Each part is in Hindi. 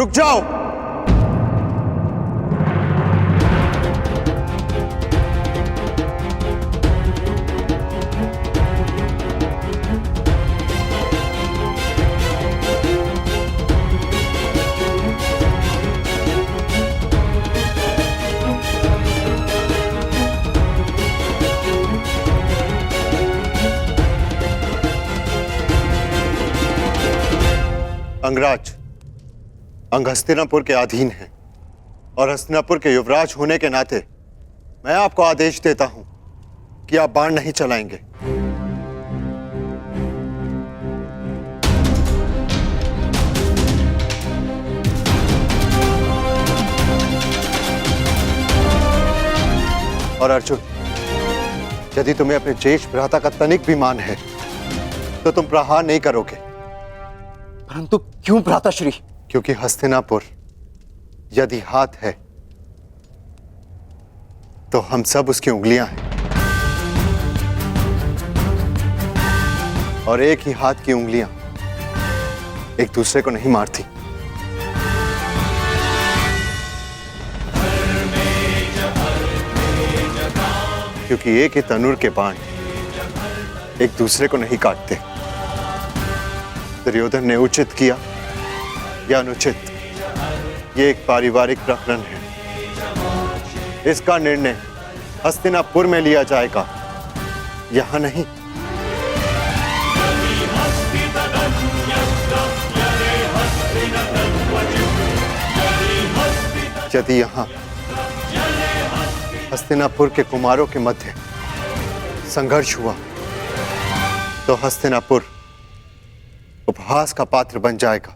रुक जाओ। अंगराज, अंग हस्तिनापुर के अधीन है और हस्तिनापुर के युवराज होने के नाते मैं आपको आदेश देता हूं कि आप बाण नहीं चलाएंगे। और अर्जुन, यदि तुम्हें अपने ज्येष्ठ भ्राता का तनिक भी मान है तो तुम प्रहार नहीं करोगे। परंतु क्यों भ्राताश्री? क्योंकि हस्तिनापुर यदि हाथ है तो हम सब उसकी उंगलियां हैं, और एक ही हाथ की उंगलियां एक दूसरे को नहीं मारती। क्योंकि एक ही तनुर के बाण एक दूसरे को नहीं काटते। दुर्योधन ने उचित किया या अनुचित, ये एक पारिवारिक प्रकरण है। इसका निर्णय हस्तिनापुर में लिया जाएगा, यहां नहीं। यदि यहां हस्तिनापुर के कुमारों के मध्य संघर्ष हुआ तो हस्तिनापुर उपहास का पात्र बन जाएगा।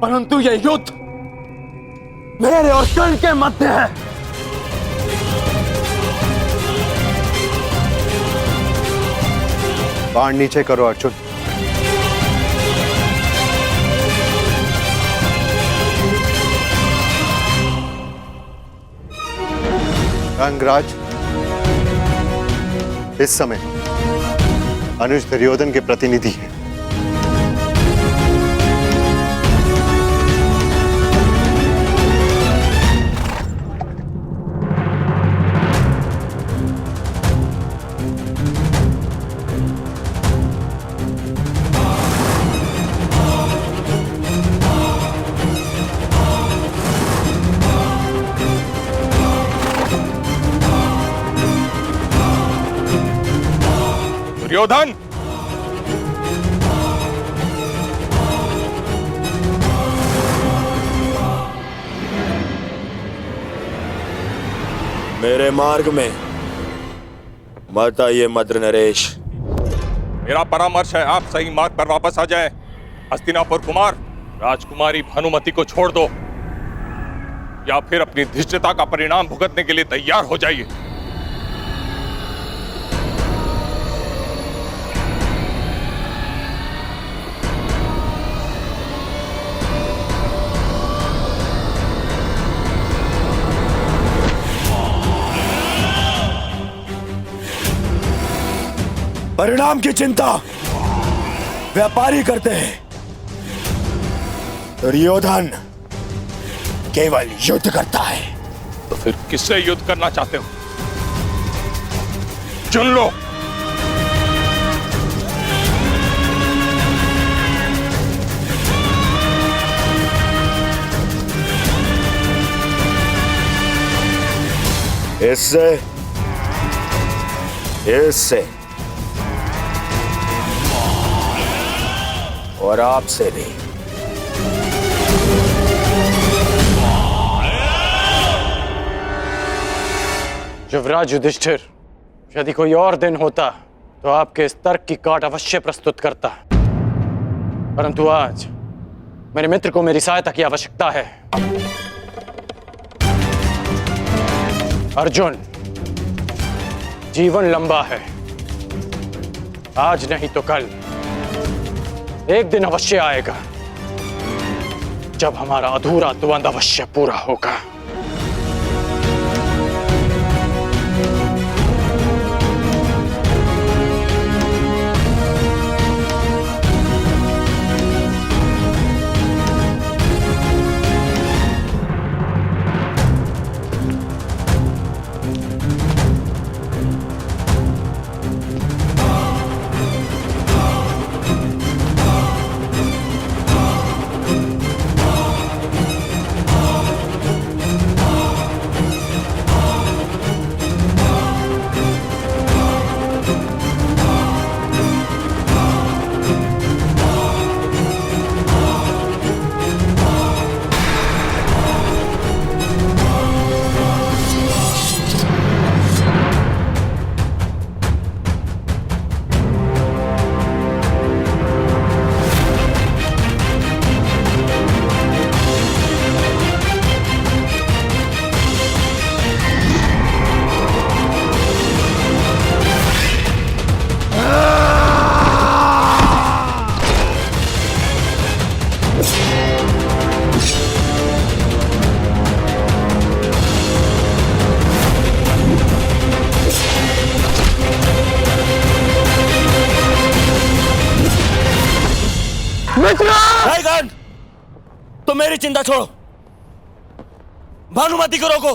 परंतु यह युद्ध मेरे और कर्ण के मध्य है। बाण नीचे करो अर्जुन। अंगराज, इस समय अनुज दुर्योधन के प्रतिनिधि हैं। दुर्योधन, मेरे मार्ग में मत आइए मद्र नरेश। मेरा परामर्श है आप सही मार्ग पर वापस आ जाएं। हस्तिनापुर कुमार, राजकुमारी भानुमति को छोड़ दो या फिर अपनी धृष्टता का परिणाम भुगतने के लिए तैयार हो जाइए। परिणाम की चिंता व्यापारी करते हैं, दुर्योधन केवल युद्ध करता है। तो फिर किससे युद्ध करना चाहते हो? चुन लो। इससे, इससे और आपसे भी। युवराज युधिष्ठिर, यदि कोई और दिन होता तो आपके इस तर्क की काट अवश्य प्रस्तुत करता, परंतु आज मेरे मित्र को मेरी सहायता की आवश्यकता है। अर्जुन, जीवन लंबा है, आज नहीं तो कल एक दिन अवश्य आएगा जब हमारा अधूरा द्वंद्व अवश्य पूरा होगा। मेरी चिंता छोड़ो, भानुमति को रोको।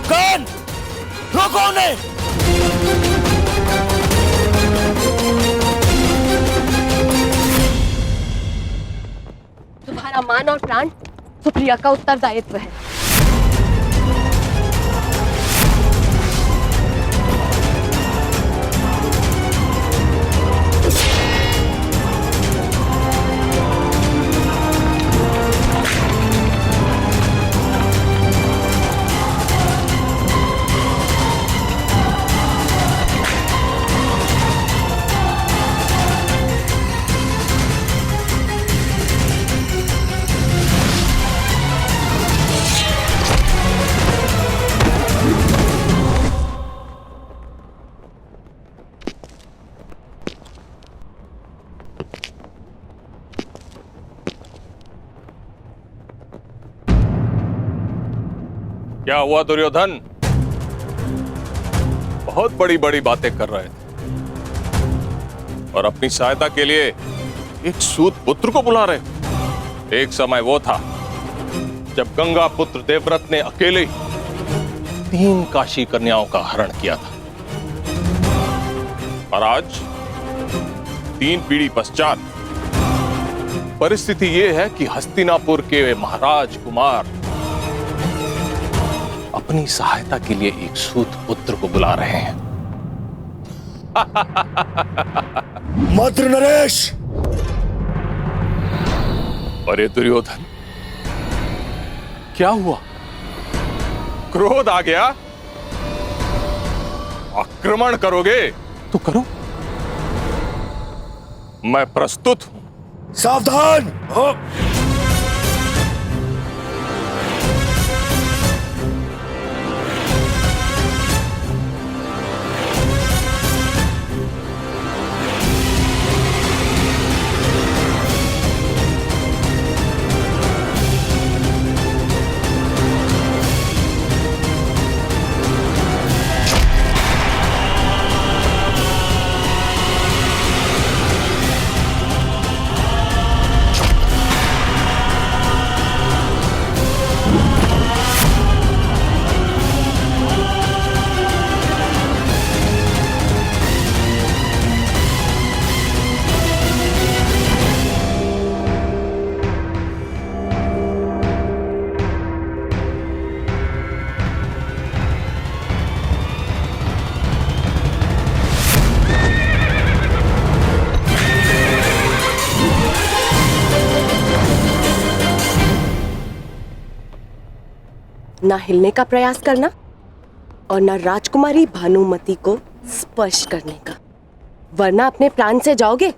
कौन? रोको उन्हें। तुम्हारा मान और प्राण सुप्रिया का उत्तरदायित्व है। क्या हुआ दुर्योधन? बहुत बड़ी बड़ी बातें कर रहे थे और अपनी सहायता के लिए एक सूत पुत्र को बुला रहे। एक समय वो था जब गंगा पुत्र देवव्रत ने अकेले ही 3 काशी कन्याओं का हरण किया था, और आज 3 पीढ़ी पश्चात परिस्थिति ये है कि हस्तिनापुर के महाराज कुमार अपनी सहायता के लिए एक सूत पुत्र को बुला रहे हैं। मद्र नरेश! अरे दुर्योधन, क्या हुआ? क्रोध आ गया? आक्रमण करोगे तो करो, मैं प्रस्तुत हूं। सावधान! ना हिलने का प्रयास करना और ना राजकुमारी भानुमति को स्पर्श करने का, वरना अपने प्राण से जाओगे।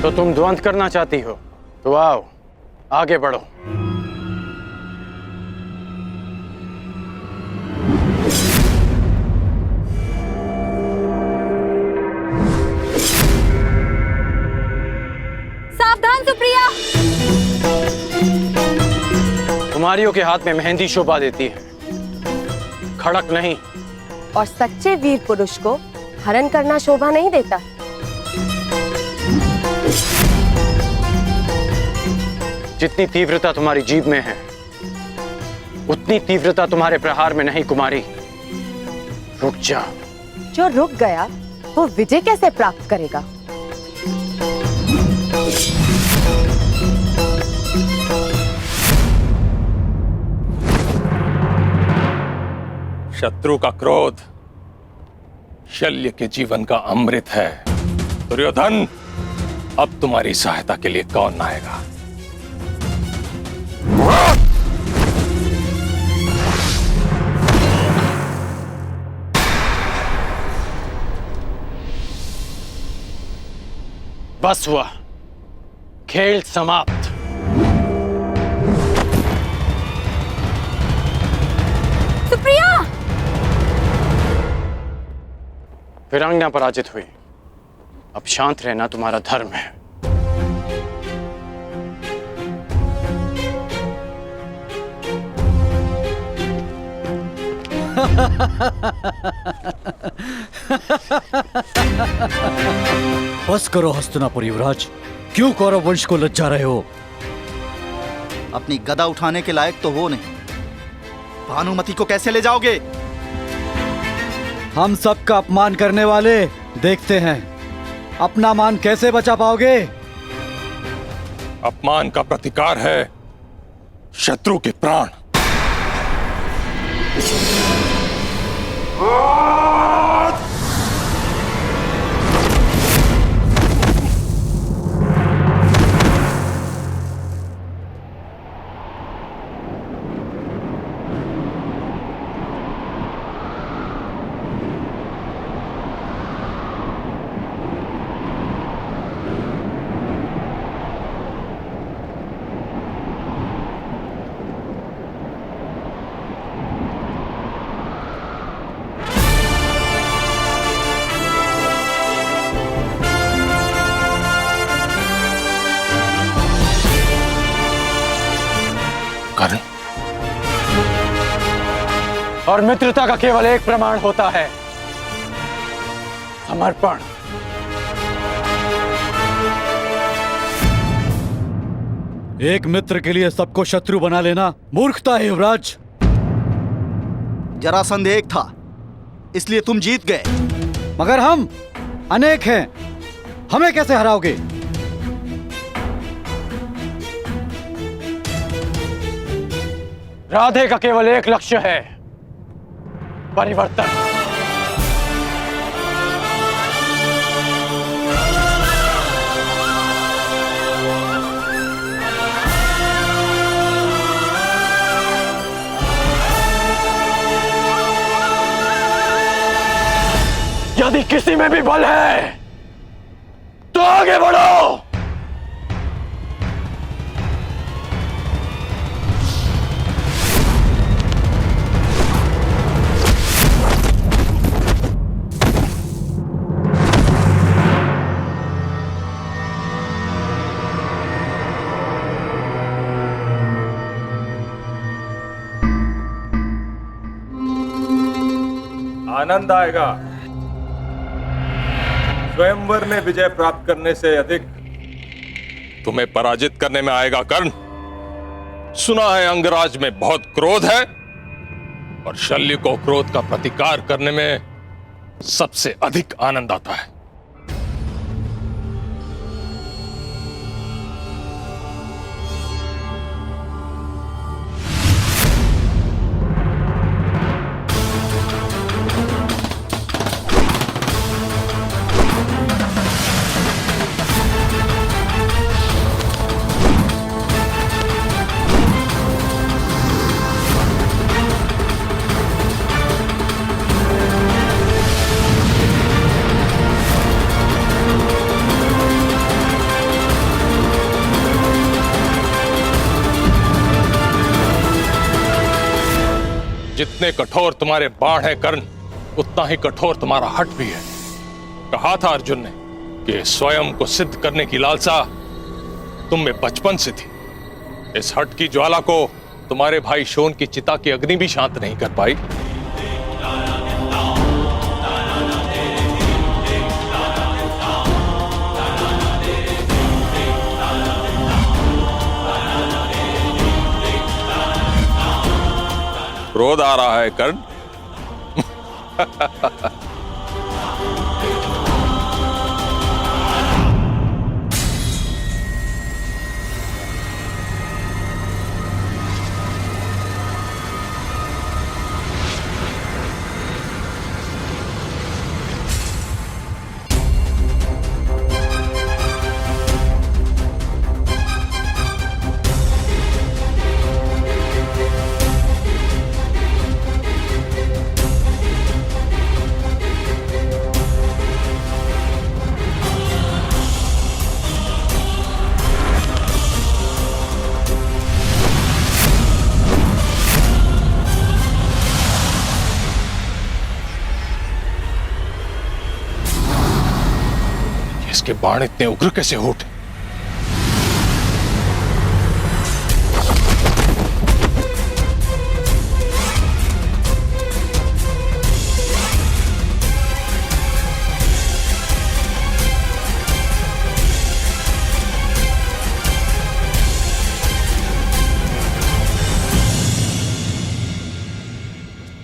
तो तुम द्वंद्व करना चाहती हो तो आओ, आगे बढ़ो। सावधान सुप्रिया! कुमारियों के हाथ में मेहंदी शोभा देती है, खड़क नहीं। और सच्चे वीर पुरुष को हरण करना शोभा नहीं देता। जितनी तीव्रता तुम्हारी जीभ में है, उतनी तीव्रता तुम्हारे प्रहार में नहीं कुमारी। रुक जा। जो रुक गया वो विजय कैसे प्राप्त करेगा? शत्रु का क्रोध शल्य के जीवन का अमृत है। दुर्योधन, अब तुम्हारी सहायता के लिए कौन आएगा? बस हुआ, खेल समाप्त। सुप्रिया! वीरांगना पराजित हुई, अब शांत रहना तुम्हारा धर्म है। बस करो हस्तिनापुर युवराज, क्यों कौरव वंश को लज्जा रहे हो? अपनी गदा उठाने के लायक तो हो नहीं, भानुमति को कैसे ले जाओगे? हम सबका अपमान करने वाले, देखते हैं अपना मान कैसे बचा पाओगे। अपमान का प्रतिकार है शत्रु के प्राण। कर्ण, और मित्रता का केवल एक प्रमाण होता है, समर्पण। एक मित्र के लिए सबको शत्रु बना लेना मूर्खता है युवराज। जरासंध एक था, इसलिए तुम जीत गए। मगर हम अनेक हैं, हमें कैसे हराओगे? राधे का केवल एक लक्ष्य है, परिवर्तन। यदि किसी में भी बल है तो आगे बढ़ो। आनंद आएगा। स्वयंवर में विजय प्राप्त करने से अधिक तुम्हें पराजित करने में आएगा कर्ण। सुना है अंगराज में बहुत क्रोध है और शल्य को क्रोध का प्रतिकार करने में सबसे अधिक आनंद आता है। जितने कठोर तुम्हारे बाण हैं कर्ण, उतना ही कठोर तुम्हारा हठ भी है। कहा था अर्जुन ने कि स्वयं को सिद्ध करने की लालसा तुम में बचपन से थी। इस हठ की ज्वाला को तुम्हारे भाई शोन की चिता की अग्नि भी शांत नहीं कर पाई। क्रोध आ रहा है कर्ण। के बाण इतने उग्र कैसे हो उठे?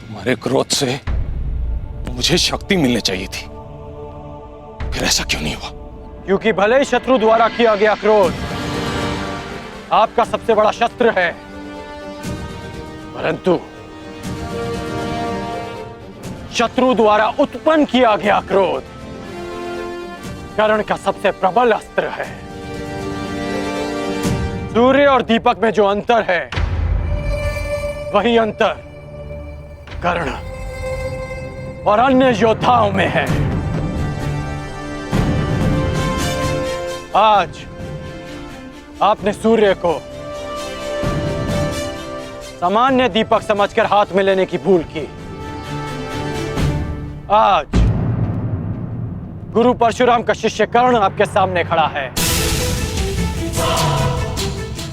तुम्हारे क्रोध से मुझे शक्ति मिलनी चाहिए थी, फिर ऐसा क्यों नहीं हुआ? क्योंकि भले ही शत्रु द्वारा किया गया क्रोध आपका सबसे बड़ा शस्त्र है, परंतु शत्रु द्वारा उत्पन्न किया गया क्रोध कर्ण का सबसे प्रबल अस्त्र है। सूर्य और दीपक में जो अंतर है वही अंतर कर्ण और अन्य योद्धाओं में है। आज आपने सूर्य को सामान्य दीपक समझकर हाथ में लेने की भूल की। आज गुरु परशुराम का शिष्य कर्ण आपके सामने खड़ा है।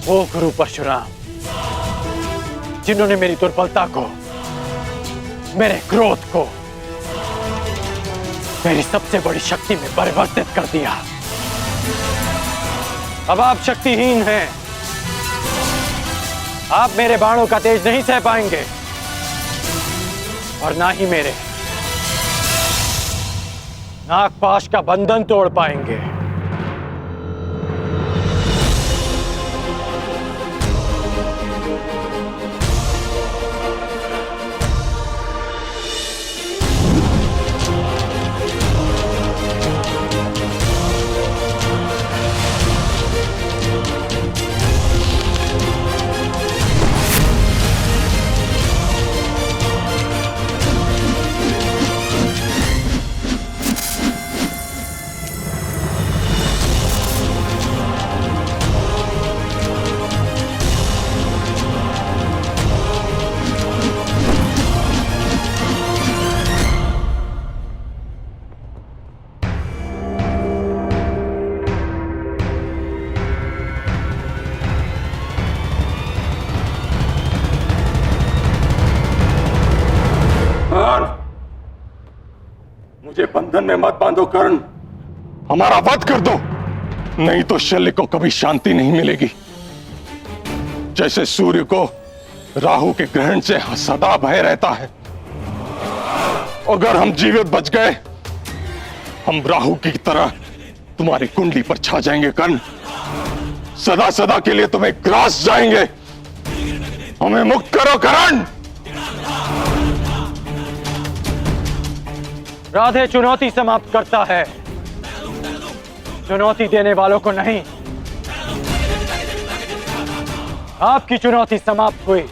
वो गुरु परशुराम जिन्होंने मेरी दुर्बलता को, मेरे क्रोध को मेरी सबसे बड़ी शक्ति में परिवर्तित कर दिया। अब आप शक्तिहीन हैं। आप मेरे बाणों का तेज नहीं सह पाएंगे और ना ही मेरे नागपाश का बंधन तोड़ पाएंगे। मुझे बंधन में मत बांधो कर्ण, हमारा वध कर दो, नहीं तो शल्य को कभी शांति नहीं मिलेगी। जैसे सूर्य को राहु के ग्रहण से सदा भय रहता है, अगर हम जीवित बच गए हम राहु की तरह तुम्हारी कुंडली पर छा जाएंगे कर्ण, सदा सदा के लिए तुम्हें ग्रास जाएंगे। हमें मुक्त करो कर्ण। राधे चुनौती समाप्त करता है, चुनौती देने वालों को नहीं। आपकी चुनौती समाप्त हुई,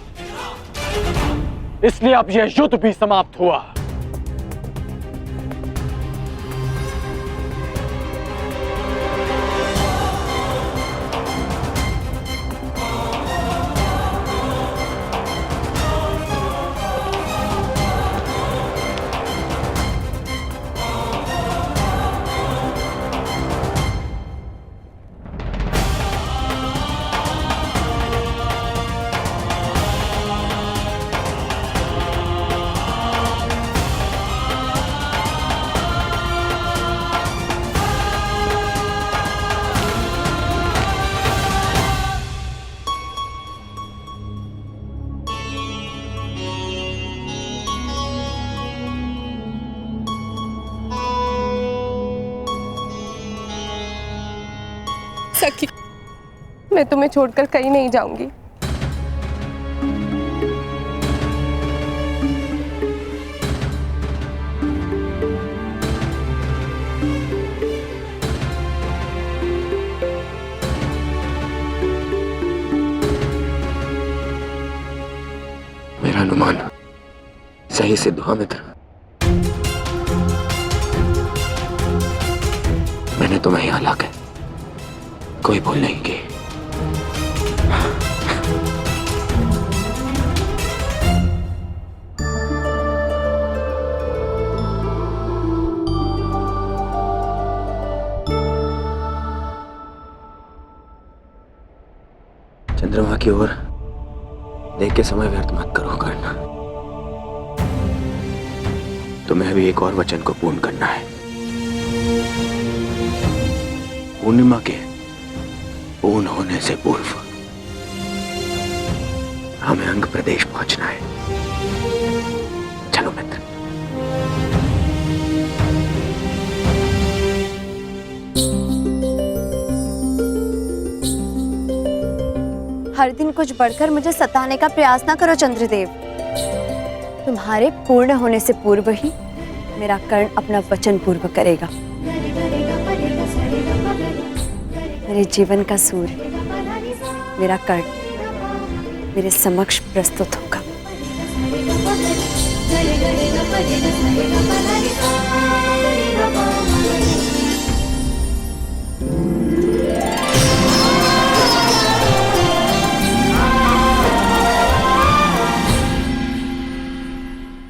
इसलिए अब यह युद्ध भी समाप्त हुआ। सखी, मैं तुम्हें छोड़कर कहीं नहीं जाऊंगी। मेरा अनुमान सही सिद्ध हुआ मित्र। मैंने तुम्हें यहाँ लाकर कोई भूल नहीं की। चंद्रमा की ओर देख के समय व्यर्थ मत करो करना। तुम्हें अभी एक और वचन को पूर्ण करना है। पूर्णिमा के पूर्ण होने से पूर्व हमें अंग प्रदेश पहुंचना है। चलो मित्र। हर दिन कुछ बढ़कर मुझे सताने का प्रयास ना करो चंद्रदेव। तुम्हारे पूर्ण होने से पूर्व ही मेरा कर्ण अपना वचन पूर्ण करेगा। मेरे जीवन का सूर्य मेरा कर्ण मेरे समक्ष प्रस्तुत होगा।